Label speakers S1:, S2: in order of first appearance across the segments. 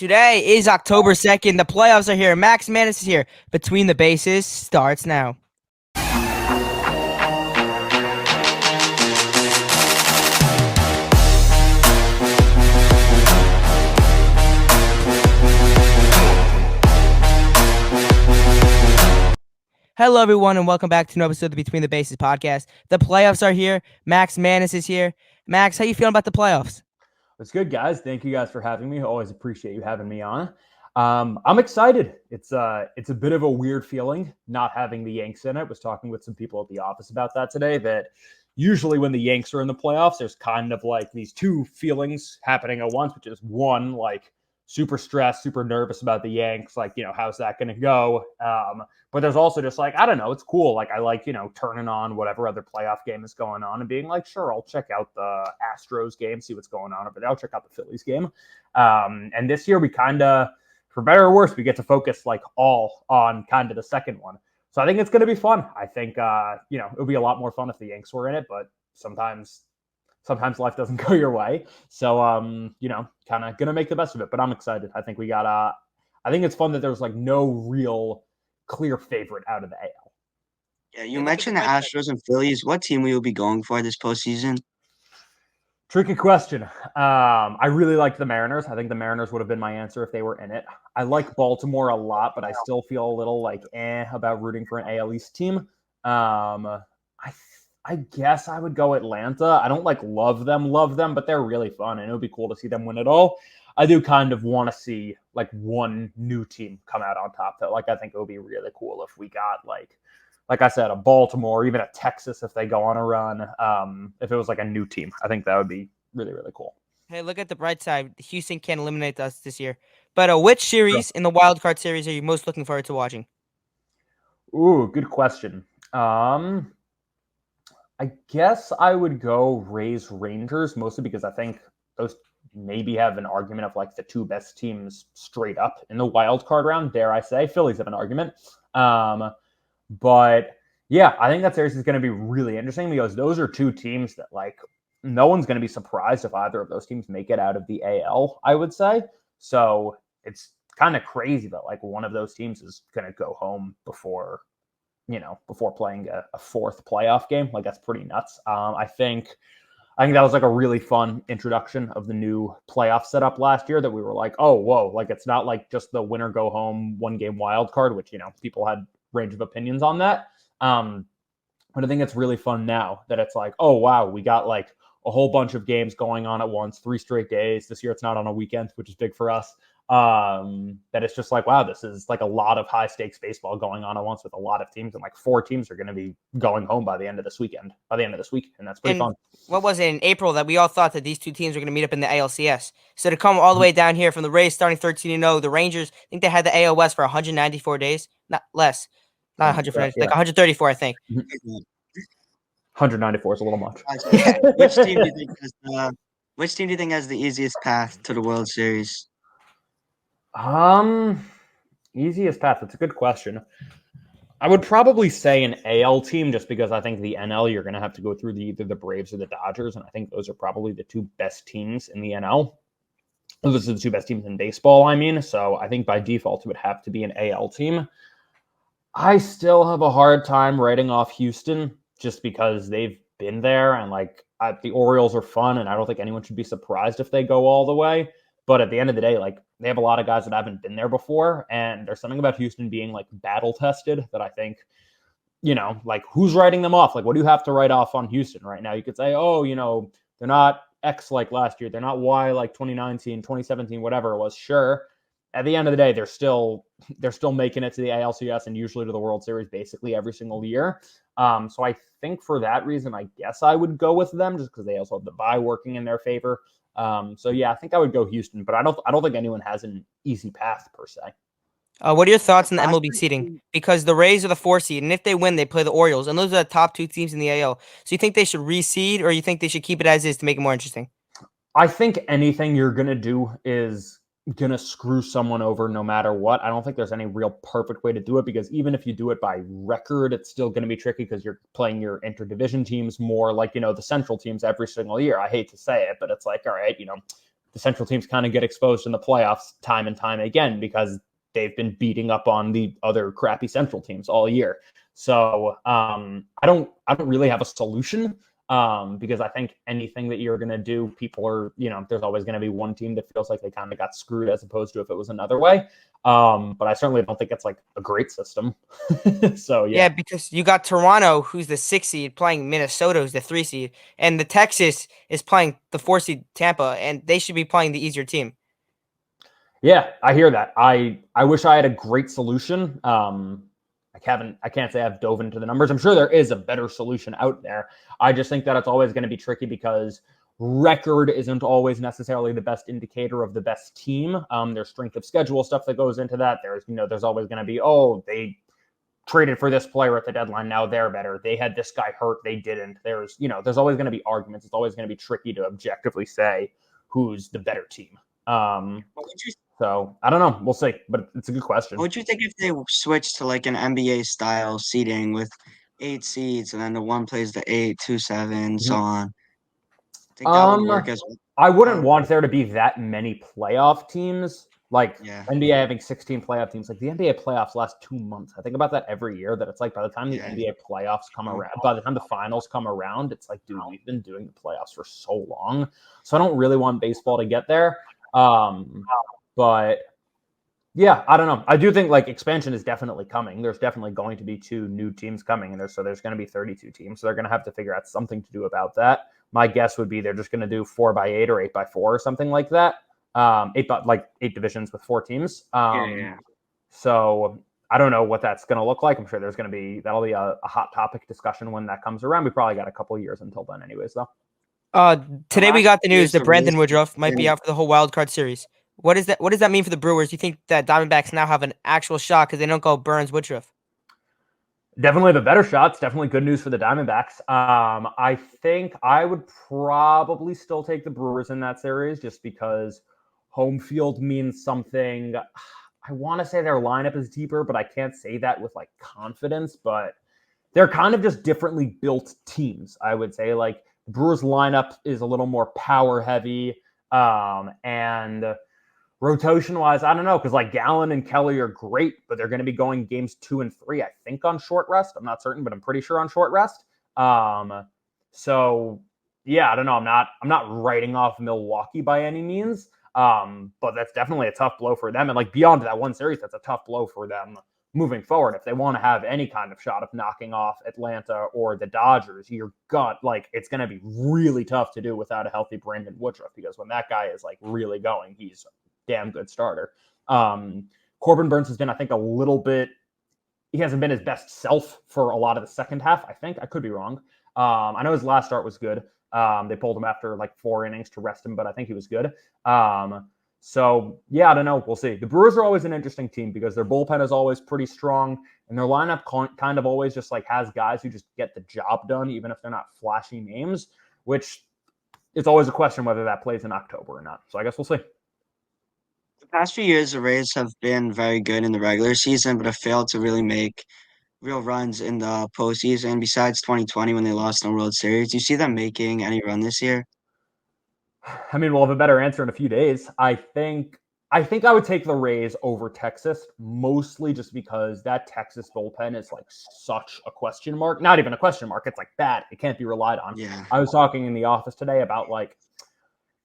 S1: Today is October 2nd. The playoffs are here. Max Mannis is here. Between the Bases starts now. Hello, everyone, and welcome back to another episode of the Between the Bases podcast. The playoffs are here. Max Mannis is here. Max, how you feeling about the playoffs?
S2: It's good, guys. Thank you guys for having me. Always appreciate you having me on. I'm excited. It's a bit of a weird feeling not having the Yanks in it. I was talking with some people at the office about that today, that usually when the Yanks are in the playoffs, there's kind of like these two feelings happening at once, which is one, like super stressed, super nervous about the Yanks. Like, how's that going to go? But there's also just like, I don't know, it's cool. Like, I like, turning on whatever other playoff game is going on and being like, sure, I'll check out the Astros game, see what's going on over there. I'll check out the Phillies game. And this year we kind of, for better or worse, we get to focus like all on kind of the second one. So I think it's going to be fun. I think, it would be a lot more fun if the Yanks were in it, but sometimes life doesn't go your way. So, kind of going to make the best of it, but I'm excited. I think I think it's fun that there's like no real clear favorite out of the AL.
S3: Yeah, you mentioned the Astros and Phillies. What team will you be going for this postseason?
S2: Tricky question. I really liked the Mariners. I think the Mariners would have been my answer if they were in it. I like Baltimore a lot, but I still feel a little like about rooting for an AL East team. I guess I would go Atlanta. I don't love them, but they're really fun, and it would be cool to see them win it all. I do kind of want to see like one new team come out on top, though. Like, I think it would be really cool if we got like I said, a Baltimore, even a Texas if they go on a run. If it was like a new team, I think that would be really, really cool.
S1: Hey, look at the bright side. Houston can't eliminate us this year. But which series in the wild card series are you most looking forward to watching?
S2: Ooh, good question. I guess I would go Rays Rangers, mostly because I think those maybe have an argument of like the two best teams straight up in the wild card round, dare I say. Phillies have an argument. But yeah, I think that series is going to be really interesting because those are two teams that like no one's going to be surprised if either of those teams make it out of the AL, I would say. So it's kind of crazy that like one of those teams is going to go home before playing a fourth playoff game. Like, that's pretty nuts. I think that was like a really fun introduction of the new playoff setup last year, that we were like, oh, whoa, like it's not like just the winner go home 1 game wild card, which, people had range of opinions on that. But I think it's really fun now that it's like, oh, wow, we got like a whole bunch of games going on at once, 3 straight days. This year it's not on a weekend, which is big for us. That it's just like, wow, this is like a lot of high stakes baseball going on at once with a lot of teams, and like 4 teams are going to be going home by the end of this week, and that's pretty fun.
S1: What was it in April that we all thought that these two teams were going to meet up in the ALCS? So to come all the way down here from the Rays starting 13-0, the Rangers, I think they had the AL West for 194 days, not less, not 140, like 134, I think.
S2: 194 is a little much.
S3: Which team do you think has the easiest path to the World Series?
S2: Easiest path. That's a good question. I would probably say an AL team, just because I think the NL, you're going to have to go through either the Braves or the Dodgers, and I think those are probably the 2 best teams in the NL. Those are the 2 best teams in baseball, I mean. So I think by default it would have to be an AL team. I still have a hard time writing off Houston, just because they've been there, and like the Orioles are fun, and I don't think anyone should be surprised if they go all the way. But at the end of the day, like, they have a lot of guys that haven't been there before, and there's something about Houston being like battle tested that I think, like, who's writing them off? Like, what do you have to write off on Houston right now? You could say, oh, they're not X like last year, they're not Y like 2019, 2017, whatever it was. Sure. At the end of the day, they're still making it to the ALCS and usually to the World Series basically every single year. So I think for that reason, I guess I would go with them, just because they also have the bye working in their favor. So yeah, I think I would go Houston, but I don't think anyone has an easy path per se.
S1: What are your thoughts on the MLB seeding? Because the Rays are the 4 seed, and if they win, they play the Orioles, and those are the top 2 teams in the AL. So you think they should reseed, or you think they should keep it as is to make it more interesting?
S2: I think anything you're gonna do is gonna screw someone over no matter what. I don't think there's any real perfect way to do it, because even if you do it by record, it's still gonna be tricky because you're playing your interdivision teams more like, the central teams every single year. I hate to say it, but it's like, all right, the Central teams kind of get exposed in the playoffs time and time again because they've been beating up on the other crappy Central teams all year. So I don't really have a solution because I think anything that you're going to do, people are, there's always going to be one team that feels like they kind of got screwed as opposed to if it was another way. But I certainly don't think it's like a great system. So, yeah.
S1: Yeah, because you got Toronto, who's the 6 seed, playing Minnesota, who's the 3 seed, and the Texas is playing the 4 seed Tampa, and they should be playing the easier team.
S2: Yeah, I hear that. I wish I had a great solution. I can't say I've dove into the numbers. I'm sure there is a better solution out there. I just think that it's always going to be tricky because record isn't always necessarily the best indicator of the best team. There's strength of schedule stuff that goes into that. There's always going to be, they traded for this player at the deadline. Now they're better. They had this guy hurt. They didn't. There's always going to be arguments. It's always going to be tricky to objectively say who's the better team. So I don't know. We'll see, but it's a good question.
S3: What would you think if they switched to like an NBA style seeding with 8 seeds and then the one plays the 8, 2, 7, so on? Think that would work as well?
S2: I wouldn't want there to be that many playoff teams. Like NBA having 16 playoff teams. Like the NBA playoffs last 2 months. I think about that every year. That it's like by the time the NBA playoffs come around, by the time the finals come around, it's like, dude, we've been doing the playoffs for so long. So I don't really want baseball to get there. But yeah, I don't know. I do think like expansion is definitely coming. There's definitely going to be 2 new teams coming, and there's going to be 32 teams. So they're going to have to figure out something to do about that. My guess would be they're just going to do 4x8 or 8x4 or something like that. 8 divisions with 4 teams. So I don't know what that's going to look like. I'm sure that'll be a hot topic discussion when that comes around. We probably got a couple of years until then, anyways, though.
S1: Today we got the news that Brandon Woodruff might be out for the whole wild card series. What does that mean for the Brewers? Do you think that Diamondbacks now have an actual shot because they don't go Burns Woodruff?
S2: Definitely the better shots. Definitely good news for the Diamondbacks. I think I would probably still take the Brewers in that series just because home field means something. I want to say their lineup is deeper, but I can't say that with like confidence. But they're kind of just differently built teams, I would say. Like the Brewers lineup is a little more power heavy, and rotation-wise, I don't know, because like Gallen and Kelly are great, but they're going to be going games 2 and 3, I think, on short rest. I'm not certain, but I'm pretty sure on short rest. So yeah, I don't know. I'm not writing off Milwaukee by any means, but that's definitely a tough blow for them. And like beyond that one series, that's a tough blow for them moving forward. If they want to have any kind of shot of knocking off Atlanta or the Dodgers, it's going to be really tough to do without a healthy Brandon Woodruff, because when that guy is like really going, he's damn good starter. Corbin Burns has been, I think, he hasn't been his best self for a lot of the second half, I think. I could be wrong. I know his last start was good. They pulled him after like 4 innings to rest him, but I think he was good. So yeah, I don't know. We'll see. The Brewers are always an interesting team because their bullpen is always pretty strong, and their lineup kind of always just like has guys who just get the job done, even if they're not flashy names, which it's always a question whether that plays in October or not. So I guess we'll see.
S3: The past few years, the Rays have been very good in the regular season, but have failed to really make real runs in the postseason. Besides 2020 when they lost in the World Series, do you see them making any run this year?
S2: I mean, we'll have a better answer in a few days. I think I would take the Rays over Texas, mostly just because that Texas bullpen is like such a question mark. Not even a question mark. It's like bad. It can't be relied on.
S3: Yeah.
S2: I was talking in the office today about like,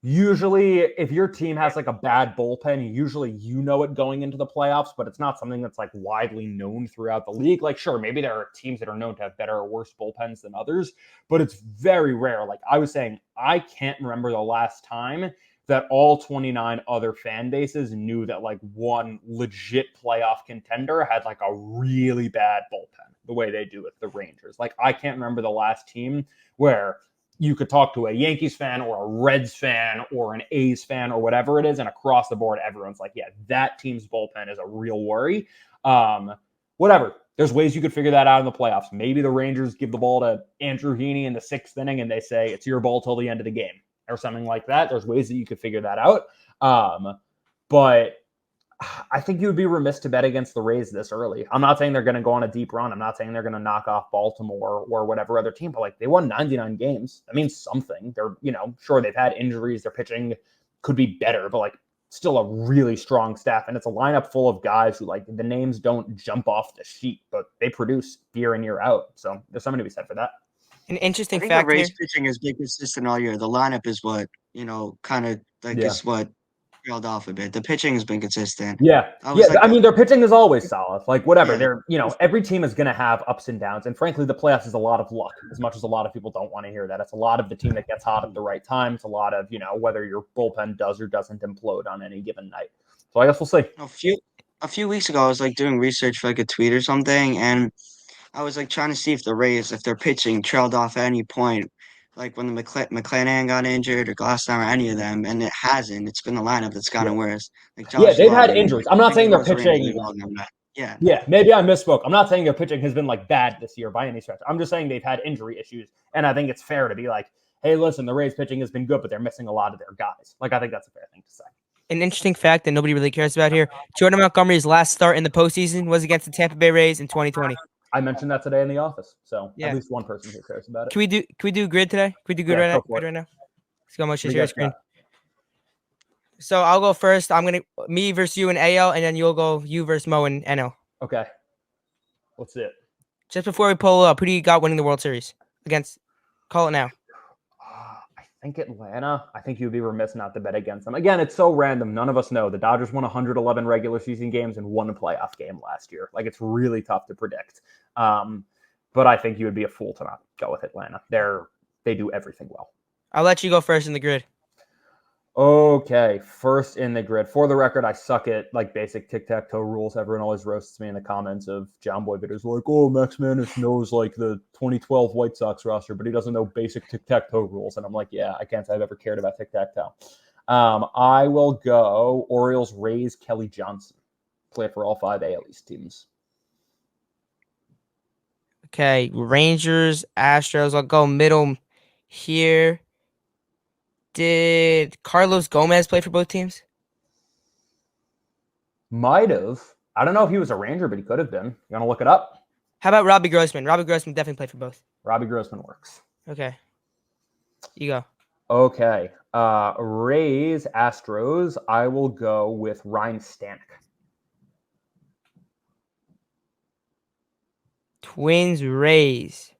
S2: usually if your team has like a bad bullpen, usually you know it going into the playoffs, but it's not something that's like widely known throughout the league. Like, sure, maybe there are teams that are known to have better or worse bullpens than others, but it's very rare. Like I was saying, I can't remember the last time that all 29 other fan bases knew that like one legit playoff contender had like a really bad bullpen the way they do with the Rangers. Like I can't remember the last team where you could talk to a Yankees fan or a Reds fan or an A's fan or whatever it is, and across the board, everyone's like, yeah, that team's bullpen is a real worry. Whatever. There's ways you could figure that out in the playoffs. Maybe the Rangers give the ball to Andrew Heaney in the 6th inning and they say, it's your ball till the end of the game or something like that. There's ways that you could figure that out. But I think you would be remiss to bet against the Rays this early. I'm not saying they're going to go on a deep run. I'm not saying they're going to knock off Baltimore or whatever other team, but like they won 99 games. That means something. They're, sure, they've had injuries. Their pitching could be better, but like still a really strong staff. And it's a lineup full of guys who like the names don't jump off the sheet, but they produce year in, year out. So there's something to be said for that.
S1: An
S3: I
S1: interesting
S3: think the
S1: fact here.
S3: Rays pitching has been consistent all year. The lineup is what, kind of like
S2: Yeah.
S3: is what trailed off a bit. The pitching has been consistent.
S2: Yeah. I mean, their pitching is always solid. Like, whatever.
S3: Yeah.
S2: They're, every team is going to have ups and downs. And frankly, the playoffs is a lot of luck, as much as a lot of people don't want to hear that. It's a lot of the team that gets hot at the right time. It's a lot of, whether your bullpen does or doesn't implode on any given night. So I guess we'll see.
S3: A few weeks ago, I was like doing research for like a tweet or something, and I was like trying to see if the Rays, if their pitching trailed off at any point, like when the McClanahan got injured or Glassdown or any of them, and it hasn't. It's been the lineup that's gotten worse. Like Josh
S2: they've had
S3: Lawton,
S2: injuries. I'm not saying their
S3: Rosarina
S2: pitching.
S3: really well in that. Yeah.
S2: Yeah, maybe I misspoke. I'm not saying their pitching has been like bad this year by any stretch. I'm just saying they've had injury issues, and I think it's fair to be like, hey, listen, the Rays pitching has been good, but they're missing a lot of their guys. Like, I think that's a fair thing to say.
S1: An interesting fact that nobody really cares about here. Jordan Montgomery's last start in the postseason was against the Tampa Bay Rays in 2020.
S2: I mentioned that today in the office, so
S1: Yeah.
S2: at least one person here cares about it.
S1: Can we do grid today? Can we do grid right now? Let's go. I'm gonna share your screen. So I'll go first. I'm gonna me versus you in AL, and then you'll go you versus Mo in NL.
S2: Okay. Let's see it.
S1: Just before we pull up, who do you got winning the World Series against? Call it now.
S2: I think Atlanta. I think you'd be remiss not to bet against them. Again, it's so random. None of us know. The Dodgers won 111 regular season games and one playoff game last year. Like, it's really tough to predict. But I think you would be a fool to not go with Atlanta. They do everything well.
S1: I'll let you go first in the grid.
S2: Okay, first in the grid. For the record, I suck at like basic tic-tac-toe rules. Everyone always roasts me in the comments of John Boy videos like, oh, Max Mannis knows like the 2012 White Sox roster, but he doesn't know basic tic-tac-toe rules. And I'm like, yeah, I can't say I've ever cared about tic-tac-toe. I will go Orioles, Rays, Kelly Johnson. Play for all 5 AL East teams.
S1: Okay, Rangers, Astros. I'll go middle here. Did Carlos Gomez play for both teams?
S2: Might have. I don't know if he was a Ranger, but he could have been. You want to look it up?
S1: How about Robbie Grossman? Robbie Grossman definitely played for both.
S2: Robbie Grossman works.
S1: Okay. You go.
S2: Okay. Rays, Astros. I will go with Ryan Stanek.
S1: Twins, Rays.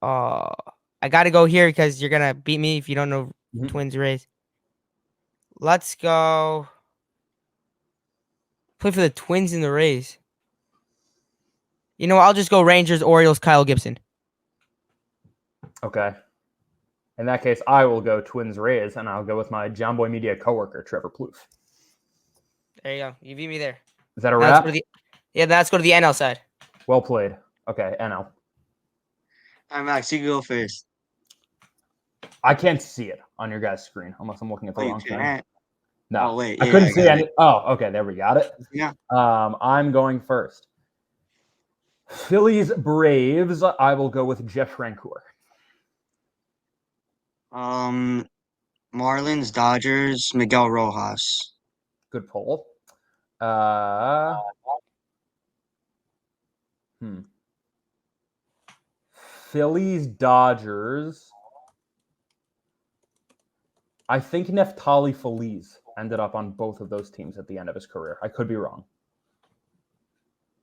S1: I got to go here because you're going to beat me if you don't know Twins, Rays. Let's go. Play for the Twins and the Rays. I'll just go Rangers, Orioles, Kyle Gibson.
S2: Okay. In that case, I will go Twins, Rays, and I'll go with my John Boy Media coworker, Trevor Plouffe.
S1: There you go. You beat me there.
S2: Is that a wrap?
S1: Let's go to the NL side.
S2: Well played. Okay, NL.
S3: All right, Max, you can go first.
S2: I can't see it on your guys' screen unless I'm looking at the wrong thing. No,
S3: wait.
S2: I couldn't see any. Oh, okay, there we got it.
S3: Yeah.
S2: I'm going first. Phillies, Braves. I will go with Jeff Francoeur.
S3: Marlins, Dodgers, Miguel Rojas.
S2: Good poll. Phillies, Dodgers. I think Neftali Feliz ended up on both of those teams at the end of his career. I could be wrong.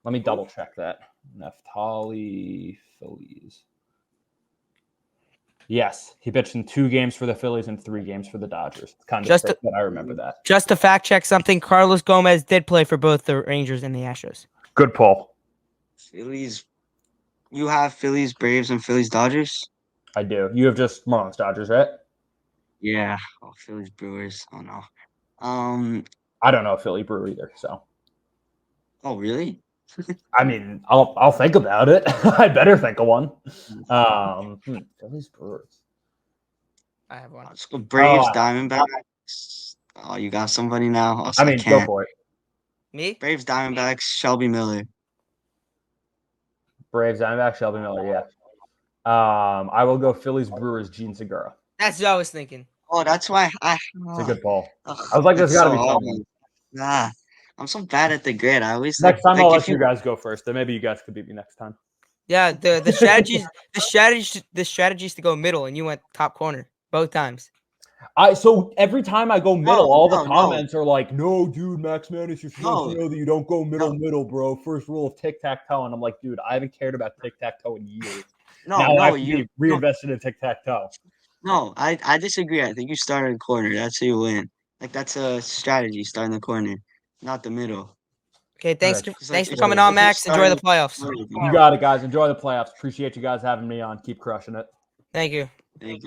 S2: Let me double check that. Neftali Feliz. Yes, he pitched in 2 games for the Phillies and 3 games for the Dodgers. It's kind of sick, but I remember that.
S1: Just to fact check something, Carlos Gomez did play for both the Rangers and the Astros.
S2: Good poll.
S3: Phillies. You have Phillies, Braves, and Phillies, Dodgers?
S2: I do. You have just Marlins, Dodgers, right?
S3: Yeah. Oh, Phillies, Brewers. Oh, no.
S2: I don't know Philly Brewer either, so.
S3: Oh, really?
S2: I mean, I'll think about it. I better think of one. Phillies Brewers.
S1: I have one.
S3: Let's go Braves, Diamondbacks. Oh, you got somebody now? Oh, so
S2: go for it.
S1: Me?
S3: Braves, Diamondbacks, Shelby Miller.
S2: Braves, Diamondbacks, Shelby Miller, yeah. I will go Phillies Brewers, Gene Segura.
S1: That's what I was thinking.
S3: Oh, that's why
S2: It's a good poll. I was like, there's got to be something.
S3: Nah, I'm so bad at the grid. I always
S2: next time I'll let you guys go first. Then maybe you guys could beat me next time.
S1: Yeah, the strategy is to go middle, and you went top corner both times.
S2: So every time I go middle,
S3: No,
S2: all the
S3: no, no.
S2: comments are like, "No, dude, Max Mannis, you're supposed
S3: No.
S2: to know that you don't go
S3: No.
S2: middle, bro. First rule of tic-tac-toe." And I'm like, dude, I haven't cared about tic-tac-toe in years.
S3: No,
S2: Now I
S3: no,
S2: have to
S3: you
S2: be reinvested in tic-tac-toe.
S3: no, I disagree. I think you start in the corner. That's how you win. Like that's a strategy, start in the corner, not the middle.
S1: Okay, thanks.
S2: Correct.
S3: 'Cause,
S1: Thanks
S3: like,
S1: for
S3: if
S1: coming
S3: you
S1: on,
S3: if you
S1: Max.
S3: start
S1: Enjoy
S3: in
S1: the
S3: the
S1: playoffs.
S3: corner,
S2: You got it, guys. Enjoy the playoffs. Appreciate you guys having me on. Keep crushing it.
S1: Thank you.
S3: thank you.